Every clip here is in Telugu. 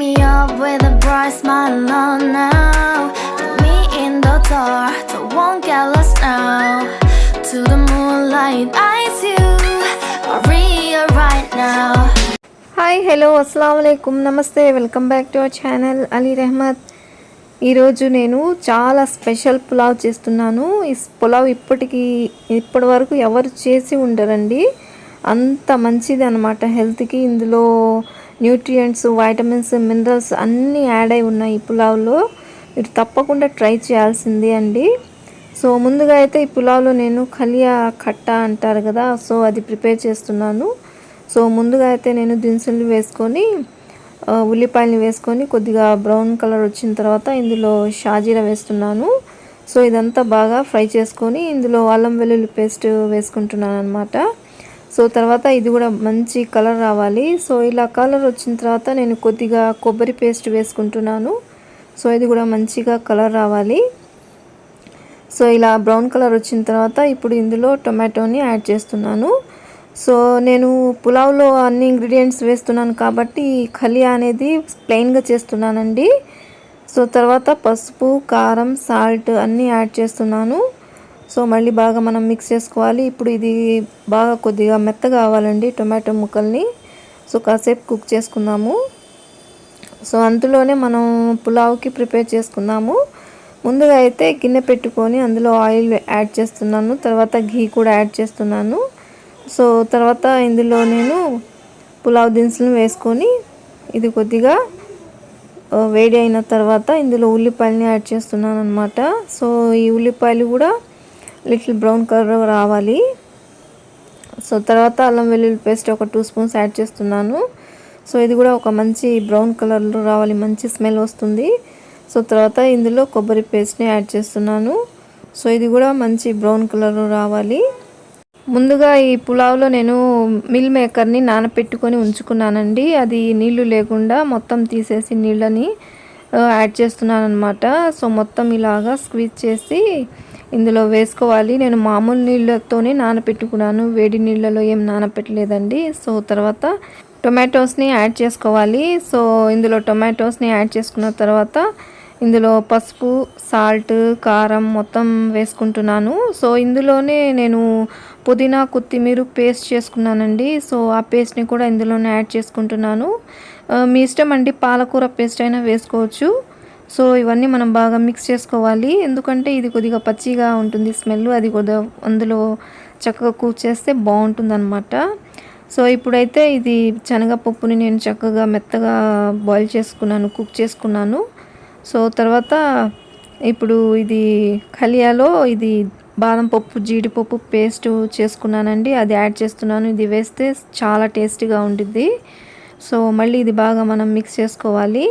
me up with a bright smile on now. Put me in the dark, but won't get lost now. To the moonlight, eyes you, Maria right now. Hi hello అస్సలాము అలైకుమ్ నమస్తే welcome back to our channel Ali Rehmat. ఈరోజు నేను చాలా స్పెషల్ పులావ్ చేస్తున్నాను. ఈ పులావ్ ఇప్పటి వరకు ఎవరు చేసి ఉండరండి. అంత మంచిది అనమాట హెల్త్కి. ఇందులో న్యూట్రియంట్స్, వైటమిన్స్, మినరల్స్ అన్నీ యాడ్ అయి ఉన్నాయి ఈ పులావ్లో. మీరు తప్పకుండా ట్రై చేయాల్సింది అండి. సో ముందుగా అయితే ఈ పులావ్లో నేను ఖలియా ఖట్టా అంటారు కదా, సో అది ప్రిపేర్ చేస్తున్నాను. సో ముందుగా అయితే నేను దినుసులు వేసుకొని ఉల్లిపాయలు వేసుకొని కొద్దిగా బ్రౌన్ కలర్ వచ్చిన తర్వాత ఇందులో షాజీరా వేస్తున్నాను. సో ఇదంతా బాగా ఫ్రై చేసుకొని ఇందులో అల్లం వెల్లుల్లి పేస్ట్ వేసుకుంటున్నాను అనమాట. సో తర్వాత ఇది కూడా మంచి కలర్ రావాలి. సో ఇలా కలర్ వచ్చిన తర్వాత నేను కొద్దిగా కొబ్బరి పేస్ట్ వేసుకుంటున్నాను. సో ఇది కూడా మంచిగా కలర్ రావాలి. సో ఇలా బ్రౌన్ కలర్ వచ్చిన తర్వాత ఇప్పుడు ఇందులో టొమాటోని యాడ్ చేస్తున్నాను. సో నేను పులావ్లో అన్ని ఇంగ్రీడియంట్స్ వేస్తున్నాను కాబట్టి ఖలియా అనేది ప్లెయిన్గా చేస్తున్నానండి. సో తర్వాత పసుపు, కారం, సాల్ట్ అన్నీ యాడ్ చేస్తున్నాను. సో మళ్ళీ బాగా మనం మిక్స్ చేసుకోవాలి. ఇప్పుడు ఇది బాగా కొద్దిగా మెత్తగా కావాలండి టొమాటో ముక్కల్ని. సో కాసేపు కుక్ చేసుకుందాము. సో అందులోనే మనం పులావ్కి ప్రిపేర్ చేసుకుందాము. ముందుగా అయితే గిన్నె పెట్టుకొని అందులో ఆయిల్ యాడ్ చేస్తున్నాను. తర్వాత ఘీ కూడా యాడ్ చేస్తున్నాను. సో తర్వాత ఇందులో నేను పులావ్ దినుసులను వేసుకొని ఇది కొద్దిగా వేడి అయిన తర్వాత ఇందులో ఉల్లిపాయలని యాడ్ చేస్తున్నాను అనమాట. సో ఈ ఉల్లిపాయలు కూడా లిటిల్ బ్రౌన్ కలర్ రావాలి. సో తర్వాత అల్లం వెల్లుల్లి పేస్ట్ ఒక 2 స్పూన్స్ యాడ్ చేస్తున్నాను. సో ఇది కూడా ఒక మంచి బ్రౌన్ కలర్లో రావాలి, మంచి స్మెల్ వస్తుంది. సో తర్వాత ఇందులో కొబ్బరి పేస్ట్ని యాడ్ చేస్తున్నాను. సో ఇది కూడా మంచి బ్రౌన్ కలర్లో రావాలి. ముందుగా ఈ పులావ్లో నేను మిల్ మేకర్ని నానపెట్టుకొని ఉంచుకున్నానండి. అది నీళ్లు లేకుండా మొత్తం తీసేసి నీళ్ళని యాడ్ చేస్తున్నాను అనమాట. సో మొత్తం ఇలాగా స్క్వీజ్ చేసి ఇందులో వేసుకోవాలి. నేను మామూలు నీళ్ళతోనే నానపెట్టుకున్నాను, వేడి నీళ్ళలో ఏం నానపెట్టలేదండి. సో తర్వాత టొమాటోస్ని యాడ్ చేసుకోవాలి. సో ఇందులో టొమాటోస్ని యాడ్ చేసుకున్న తర్వాత ఇందులో పసుపు, సాల్ట్, కారం మొత్తం వేసుకుంటున్నాను. సో ఇందులోనే నేను పుదీనా, కొత్తిమీర పేస్ట్ చేసుకున్నానండి. సో ఆ పేస్ట్ని కూడా ఇందులోనే యాడ్ చేసుకుంటున్నాను. మీ ఇష్టం అండి, పాలకూర పేస్ట్ అయినా వేసుకోవచ్చు. సో ఇవన్నీ మనం బాగా మిక్స్ చేసుకోవాలి. ఎందుకంటే ఇది కొద్దిగా పచ్చిగా ఉంటుంది స్మెల్, అది కొద్దిగా అందులో చక్కగా కుక్ చేస్తే బాగుంటుంది అనమాట. సో ఇప్పుడైతే ఇది శనగపప్పుని నేను చక్కగా మెత్తగా బాయిల్ చేసుకున్నాను, కుక్ చేసుకున్నాను. సో తర్వాత ఇప్పుడు ఇది ఖలియాలో ఇది బాదం పప్పు, జీడిపప్పు పేస్ట్ చేసుకున్నానండి, అది యాడ్ చేస్తున్నాను. ఇది వేస్తే చాలా టేస్టీగా ఉంటుంది. సో మళ్ళీ ఇది బాగా మనం మిక్స్ చేసుకోవాలి.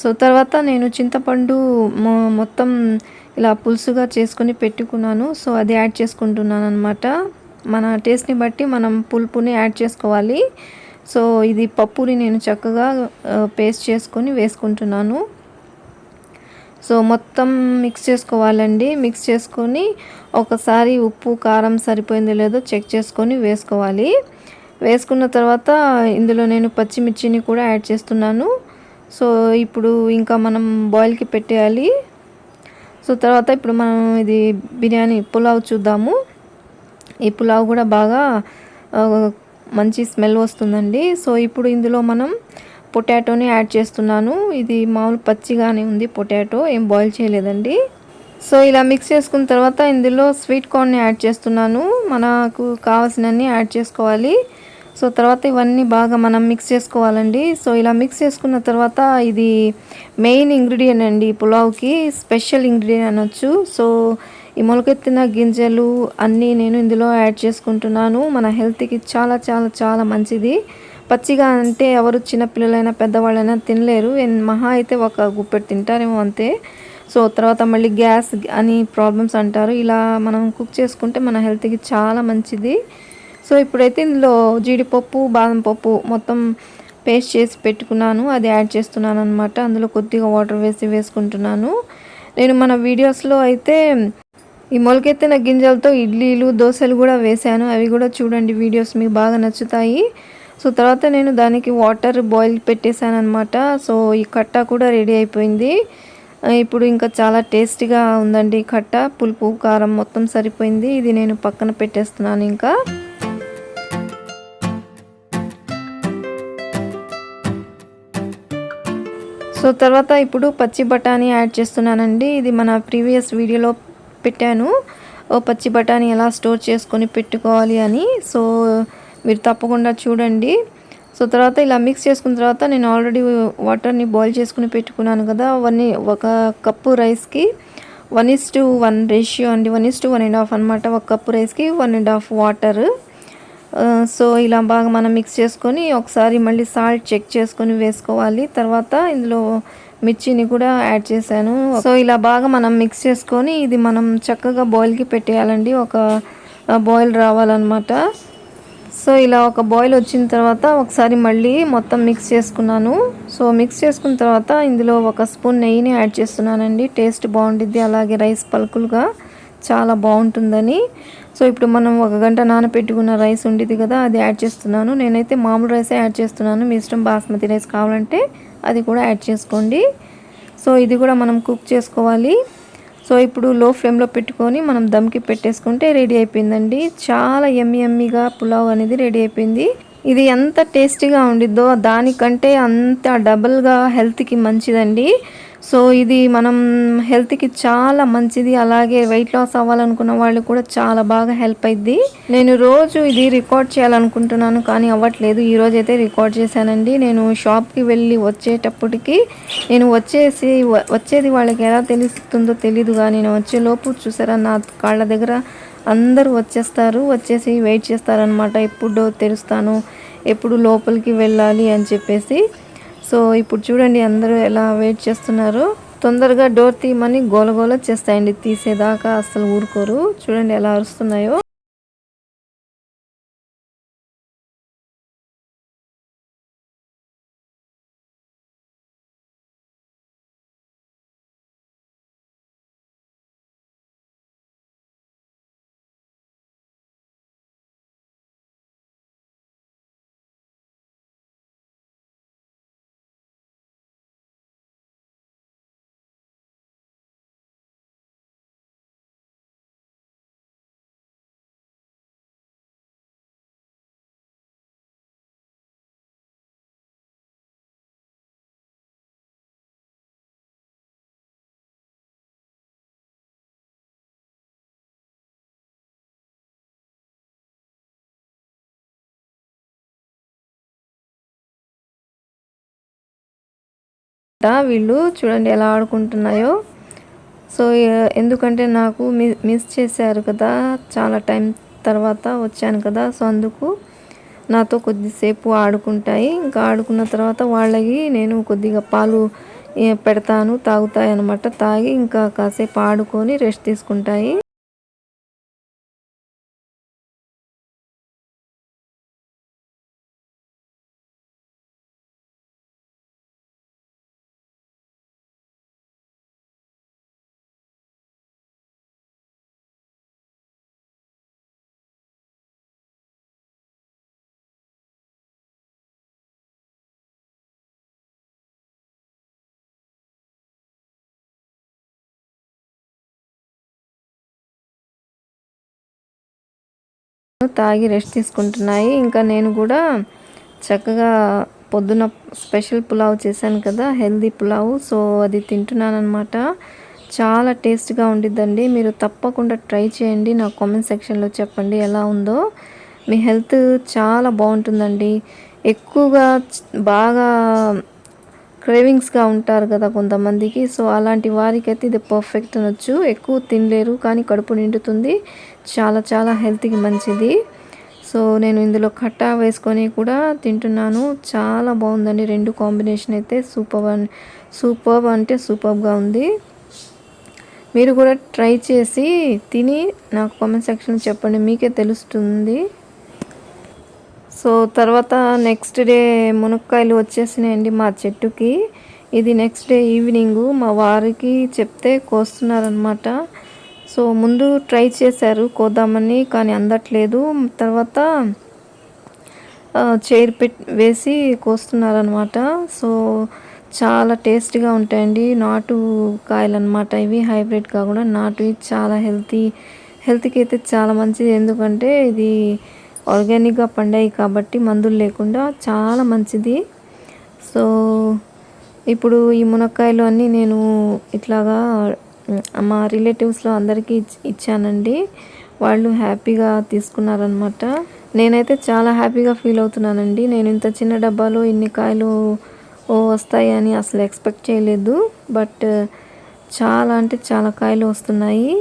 సో తర్వాత నేను చింతపండు మొత్తం ఇలా పులుసుగా చేసుకొని పెట్టుకున్నాను. సో అది యాడ్ చేసుకుంటున్నాను అనమాట. మన టేస్ట్ని బట్టి మనం పులుపుని యాడ్ చేసుకోవాలి. సో ఇది పప్పుని నేను చక్కగా పేస్ట్ చేసుకొని వేసుకుంటున్నాను. సో మొత్తం మిక్స్ చేసుకోవాలండి. మిక్స్ చేసుకొని ఒకసారి ఉప్పు, కారం సరిపోయిందో లేదో చెక్ చేసుకొని వేసుకోవాలి. వేసుకున్న తర్వాత ఇందులో నేను పచ్చిమిర్చిని కూడా యాడ్ చేస్తున్నాను. సో ఇప్పుడు ఇంకా మనం బాయిల్కి పెట్టేయాలి. సో తర్వాత ఇప్పుడు మనం ఇది బిర్యానీ పులావ్ చూద్దాము. ఈ పులావ్ కూడా బాగా మంచి స్మెల్ వస్తుందండి. సో ఇప్పుడు ఇందులో మనం పొటాటోని యాడ్ చేస్తున్నాను. ఇది మామూలు పచ్చిగానే ఉంది, పొటాటో ఏం బాయిల్ చేయలేదండి. సో ఇలా మిక్స్ చేసుకున్న తర్వాత ఇందులో స్వీట్ కార్న్ని యాడ్ చేస్తున్నాను. మనకు కావాల్సినన్ని యాడ్ చేసుకోవాలి. సో తర్వాత ఇవన్నీ బాగా మనం మిక్స్ చేసుకోవాలండి. సో ఇలా మిక్స్ చేసుకున్న తర్వాత ఇది మెయిన్ ఇంగ్రీడియంట్ అండి పులావ్కి, స్పెషల్ ఇంగ్రీడియంట్ అనొచ్చు. సో ఈ మొలకెత్తిన గింజలు అన్నీ నేను ఇందులో యాడ్ చేసుకుంటున్నాను. మన హెల్త్కి చాలా చాలా చాలా మంచిది. పచ్చిగా అంటే ఎవరు చిన్నపిల్లలైనా పెద్దవాళ్ళైనా తినలేరు, మహా అయితే ఒక గుప్పెడు తింటారేమో అంతే. సో తర్వాత మళ్ళీ గ్యాస్ అని ప్రాబ్లమ్స్ అంటారు. ఇలా మనం కుక్ చేసుకుంటే మన హెల్త్కి చాలా మంచిది. సో ఇప్పుడైతే ఇందులో జీడిపప్పు, బాదం పప్పు మొత్తం పేస్ట్ చేసి పెట్టుకున్నాను, అది యాడ్ చేస్తున్నాను అనమాట. అందులో కొద్దిగా వాటర్ వేసుకుంటున్నాను. నేను మన వీడియోస్లో అయితే ఈ మొలకెత్తిన గింజలతో ఇడ్లీలు, దోశలు కూడా వేశాను. అవి కూడా చూడండి, వీడియోస్ మీకు బాగా నచ్చుతాయి. సో తర్వాత నేను దానికి వాటర్ బాయిల్ పెట్టేశాను అనమాట. సో ఈ కట్ట కూడా రెడీ అయిపోయింది. ఇప్పుడు ఇంకా చాలా టేస్టీగా ఉందండి. కట్ట పులుపు కారం మొత్తం సరిపోయింది. ఇది నేను పక్కన పెట్టేస్తున్నాను. ఇంకా సో తర్వాత ఇప్పుడు పచ్చి బఠానీ యాడ్ చేస్తున్నానండి. ఇది మన ప్రీవియస్ వీడియోలో పెట్టాను, పచ్చి బఠానీ ఎలా స్టోర్ చేసుకొని పెట్టుకోవాలి అని. సో మీరు తప్పకుండా చూడండి. సో తర్వాత ఇలా మిక్స్ చేసుకున్న తర్వాత నేను ఆల్రెడీ వాటర్ని బాయిల్ చేసుకుని పెట్టుకున్నాను కదా. ఒక కప్పు రైస్కి 1:1 రేషియో అండి. 1:1.5 అనమాట. ఒక కప్పు రైస్కి 1.5 వాటర్. సో ఇలా బాగా మనం మిక్స్ చేసుకొని ఒకసారి మళ్ళీ సాల్ట్ చెక్ చేసుకొని వేసుకోవాలి. తర్వాత ఇందులో మిర్చిని కూడా యాడ్ చేశాను. సో ఇలా బాగా మనం మిక్స్ చేసుకొని ఇది మనం చక్కగా బాయిల్కి పెట్టేయాలండి. ఒక బాయిల్ రావాలన్నమాట. సో ఇలా ఒక బాయిల్ వచ్చిన తర్వాత ఒకసారి మళ్ళీ మొత్తం మిక్స్ చేసుకున్నాను. సో మిక్స్ చేసుకున్న తర్వాత ఇందులో ఒక స్పూన్ నెయ్యిని యాడ్ చేస్తున్నానండి. టేస్ట్ బాగుంటుంది, అలాగే రైస్ పలుకులుగా చాలా బాగుంటుందని. సో ఇప్పుడు మనం 1 గంట నానపెట్టుకున్న రైస్ ఉండేది కదా, అది యాడ్ చేస్తున్నాను. నేనైతే మామూలు రైసే యాడ్ చేస్తున్నాను. మీ ఇష్టం, బాస్మతి రైస్ కావాలంటే అది కూడా యాడ్ చేసుకోండి. సో ఇది కూడా మనం కుక్ చేసుకోవాలి. సో ఇప్పుడు లో ఫ్లేమ్లో పెట్టుకొని మనం దమ్కి పెట్టేసుకుంటే రెడీ అయిపోయిందండి. చాలా యమ్మీగా పులావ్ అనేది రెడీ అయిపోయింది. ఇది ఎంత టేస్టీగా ఉండిద్దో దానికంటే అంత డబుల్గా హెల్త్కి మంచిదండి. సో ఇది మనం హెల్త్కి చాలా మంచిది. అలాగే వెయిట్ లాస్ అవ్వాలనుకున్న వాళ్ళు కూడా చాలా బాగా హెల్ప్ అయింది. నేను రోజు ఇది రికార్డ్ చేయాలనుకుంటున్నాను కానీ అవ్వట్లేదు. ఈరోజు అయితే రికార్డ్ చేశానండి. నేను షాప్కి వెళ్ళి వచ్చేటప్పటికి నేను వచ్చేది వాళ్ళకి ఎలా తెలుస్తుందో తెలీదు, కానీ నేను వచ్చేలోపు చూసారా నా కాళ్ళ దగ్గర అందరూ వచ్చేసి వెయిట్ చేస్తారనమాట. ఎప్పుడు తెరుస్తాను, ఎప్పుడు లోపలికి వెళ్ళాలి అని చెప్పేసి. సో ఇప్పుడు చూడండి అందరూ ఎలా వెయిట్ చేస్తున్నారు. తొందరగా డోర్ తీయమని గోలగోల చేస్తాయండి. తీసేదాకా అసలు ఊరుకోరు. చూడండి ఎలా అరుస్తున్నాయో. వీళ్ళు చూడండి ఎలా ఆడుకుంటున్నాయో. సో ఎందుకంటే నాకు మిస్ చేశారు కదా, చాలా టైం తర్వాత వచ్చాను కదా. సో అందుకు నాతో కొద్దిసేపు ఆడుకుంటాయి. ఇంకా ఆడుకున్న తర్వాత వాళ్ళకి నేను కొద్దిగా పాలు పెడతాను, తాగుతాయి అన్నమాట. తాగి ఇంకా కాసేపు ఆడుకొని రెస్ట్ తీసుకుంటాయి. తాగి రెస్ట్ తీసుకుంటున్నాయి. ఇంకా నేను కూడా చక్కగా పొద్దున స్పెషల్ పులావ్ చేశాను కదా, హెల్దీ పులావ్. సో అది తింటున్నాను అనమాట. చాలా టేస్ట్గా ఉండిద్దండి. మీరు తప్పకుండా ట్రై చేయండి. నా కామెంట్ సెక్షన్లో చెప్పండి ఎలా ఉందో. మీ హెల్త్ చాలా బాగుంటుందండి. ఎక్కువగా బాగా క్రేవింగ్స్గా ఉంటారు కదా కొంతమందికి. సో అలాంటి వారికైతే ఇది పర్ఫెక్ట్ అనొచ్చు. ఎక్కువ తినలేరు కానీ కడుపు నిండుతుంది. చాలా హెల్త్కి మంచిది. సో నేను ఇందులో కట్టా వేసుకొని కూడా తింటున్నాను. చాలా బాగుందండి. రెండు కాంబినేషన్ అయితే సూపర్బ్ అంటే సూపర్గా ఉంది. మీరు కూడా ట్రై చేసి తిని నాకు కామెంట్ సెక్షన్ చెప్పండి, మీకే తెలుస్తుంది. సో తర్వాత నెక్స్ట్ డే మునక్కాయలు వచ్చేసినాయండి మా చెట్టుకి. ఇది నెక్స్ట్ డే ఈవినింగు మా వారికి చెప్తే కోస్తున్నారనమాట. సో ముందు ట్రై చేశారు కోద్దామని కానీ అందట్లేదు. తర్వాత చైర్ వేసి కోస్తున్నారనమాట. సో చాలా టేస్టీగా ఉంటాయండి. నాటు కాయలు అనమాట ఇవి, హైబ్రిడ్ కాకుండా నాటువి. చాలా హెల్త్కి అయితే చాలా మంచిది. ఎందుకంటే ఇది ఆర్గానిక్గా పండాయి కాబట్టి మందులు లేకుండా చాలా మంచిది. సో ఇప్పుడు ఈ మునక్కాయలు అన్నీ నేను ఇట్లాగా మా రిలేటివ్స్లో అందరికీ ఇచ్చానండి. వాళ్ళు హ్యాపీగా తీసుకున్నారనమాట. నేనైతే చాలా హ్యాపీగా ఫీల్ అవుతున్నానండి. నేను ఇంత చిన్న డబ్బాలో ఇన్ని కాయలు వస్తాయని అసలు ఎక్స్పెక్ట్ చేయలేదు. బట్ చాలా అంటే చాలా కాయలు వస్తున్నాయి.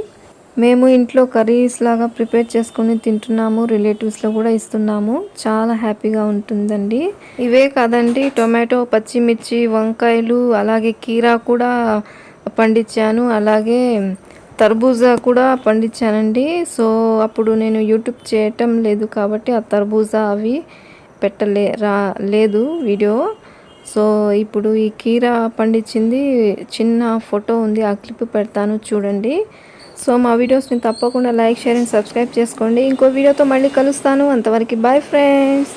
మేము ఇంట్లో కర్రీస్ లాగా ప్రిపేర్ చేసుకొని తింటున్నాము, రిలేటివ్స్లో కూడా ఇస్తున్నాము. చాలా హ్యాపీగా ఉంటుందండి. ఇవే కాదండి, టొమాటో, పచ్చిమిర్చి, వంకాయలు, అలాగే కీరా కూడా పండించాను. అలాగే తర్బూజా కూడా పండించానండి. సో అప్పుడు నేను యూట్యూబ్ చేయటం లేదు కాబట్టి ఆ తర్బూజా అవి లేదు వీడియో. సో ఇప్పుడు ఈ కీరా పండించింది చిన్న ఫోటో ఉంది, ఆ క్లిప్ పెడతాను చూడండి. సో మా వీడియోస్ని తప్పకుండా లైక్, షేర్ అండ్ సబ్స్క్రైబ్ చేసుకోండి. ఇంకో వీడియోతో మళ్ళీ కలుస్తాను. అంతవరకు బాయ్ ఫ్రెండ్స్.